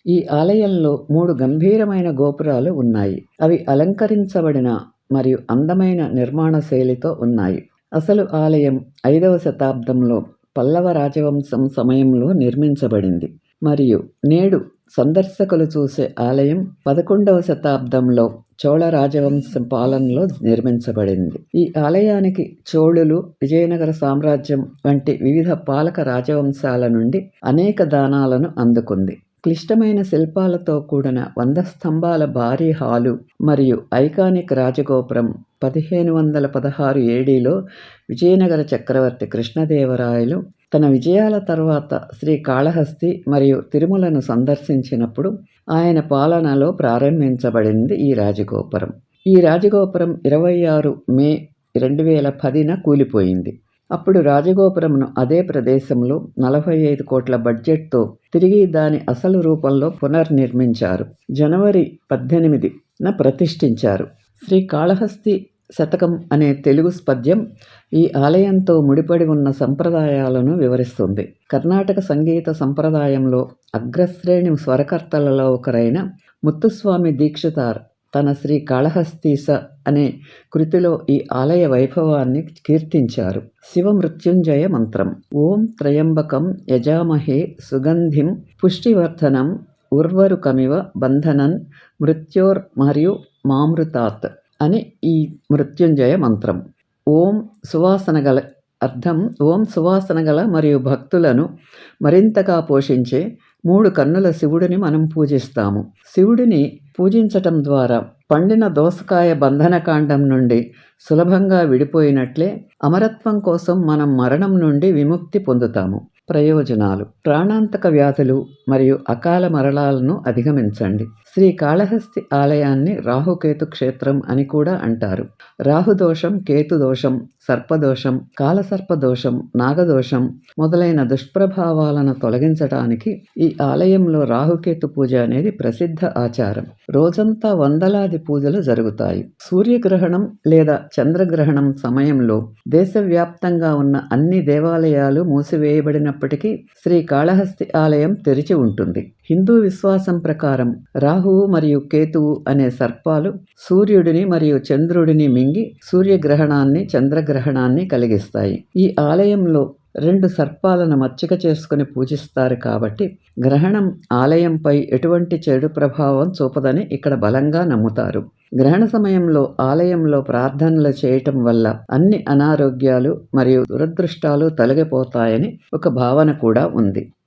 ఈ ఆలయంలో 3 గంభీరమైన గోపురాలు ఉన్నాయి. అవి అలంకరించబడిన మరియు అందమైన నిర్మాణ శైలితో ఉన్నాయి. అసలు ఆలయం 5వ శతాబ్దంలో పల్లవ రాజవంశం సమయంలో నిర్మించబడింది మరియు నేడు సందర్శకులు చూసే ఆలయం 11వ శతాబ్దంలో చోళ రాజవంశం పాలనలో నిర్మించబడింది. ఈ ఆలయానికి చోళులు, విజయనగర సామ్రాజ్యం వంటి వివిధ పాలక రాజవంశాల నుండి అనేక దానాలను అందుకుంది. క్లిష్టమైన శిల్పాలతో కూడిన 100 స్తంభాల భారీ హాలు మరియు ఐకానిక్ రాజగోపురం 1516 ఏడీలో విజయనగర చక్రవర్తి కృష్ణదేవరాయలు తన విజయాల తర్వాత శ్రీకాళహస్తి మరియు తిరుమలను సందర్శించినప్పుడు ఆయన పాలనలో ప్రారంభించబడింది ఈ రాజగోపురం. ఈ రాజగోపురం 26 మే 2010న కూలిపోయింది. అప్పుడు రాజగోపురంను అదే ప్రదేశంలో 45 కోట్ల బడ్జెట్తో తిరిగి దాని అసలు రూపంలో పునర్నిర్మించారు. జనవరి 18న ప్రతిష్ఠించారు. శ్రీకాళహస్తి శతకం అనే తెలుగు పద్యం ఈ ఆలయంతో ముడిపడి ఉన్న సంప్రదాయాలను వివరిస్తుంది. కర్ణాటక సంగీత సంప్రదాయంలో అగ్రశ్రేణి స్వరకర్తలలో ఒకరైన ముత్తుస్వామి దీక్షితార్ తన శ్రీకాళహస్తీశ అనే కృతిలో ఈ ఆలయ వైభవాన్ని కీర్తించారు. శివమృత్యుంజయ మంత్రం. ఓం త్రయంబకం యజామహే సుగంధిం పుష్టివర్ధనం ఉర్వరుకమివ బంధనన్ మృత్యోర్ మరియు మామృతాత్ అని ఈ మృత్యుంజయ మంత్రం. ఓం సువాసన గల మరియు భక్తులను మరింతగా పోషించే 3 కన్నుల శివుడిని మనం పూజిస్తాము. శివుడిని పూజించటం ద్వారా పండిన దోసకాయ బంధనకాండం నుండి సులభంగా విడిపోయినట్లే అమరత్వం కోసం మనం మరణం నుండి విముక్తి పొందుతాము. ప్రయోజనాలు: ప్రాణాంతక వ్యాధులు మరియు అకాల మరణాలను అధిగమించండి. శ్రీకాళహస్తి ఆలయాన్ని రాహుకేతు క్షేత్రం అని కూడా అంటారు. రాహుదోషం, కేతుదోషం, సర్పదోషం, కాలసర్పదోషం, నాగదోషం మొదలైన దుష్ప్రభావాలను తొలగించడానికి ఈ ఆలయంలో రాహుకేతు పూజ అనేది ప్రసిద్ధ ఆచారం. రోజంతా వందలాది పూజలు జరుగుతాయి. సూర్యగ్రహణం లేదా చంద్రగ్రహణం సమయంలో దేశవ్యాప్తంగా ఉన్న అన్ని దేవాలయాలు మూసివేయబడినప్పటికీ శ్రీకాళహస్తి ఆలయం తెరిచి ఉంటుంది. హిందూ విశ్వాసం ప్రకారం రాహువు మరియు కేతువు అనే సర్పాలు సూర్యుడిని మరియు చంద్రుడిని మింగి సూర్యగ్రహణాన్ని, చంద్రగ్రహణాన్ని కలిగిస్తాయి. ఈ ఆలయంలో 2 సర్పాలను మచ్చిక చేసుకుని పూజిస్తారు కాబట్టి గ్రహణం ఆలయంపై ఎటువంటి చెడు ప్రభావం చూపదని ఇక్కడ బలంగా నమ్ముతారు. గ్రహణ సమయంలో ఆలయంలో ప్రార్థనలు చేయటం వల్ల అన్ని అనారోగ్యాలు మరియు దురదృష్టాలు తొలగిపోతాయని ఒక భావన కూడా ఉంది.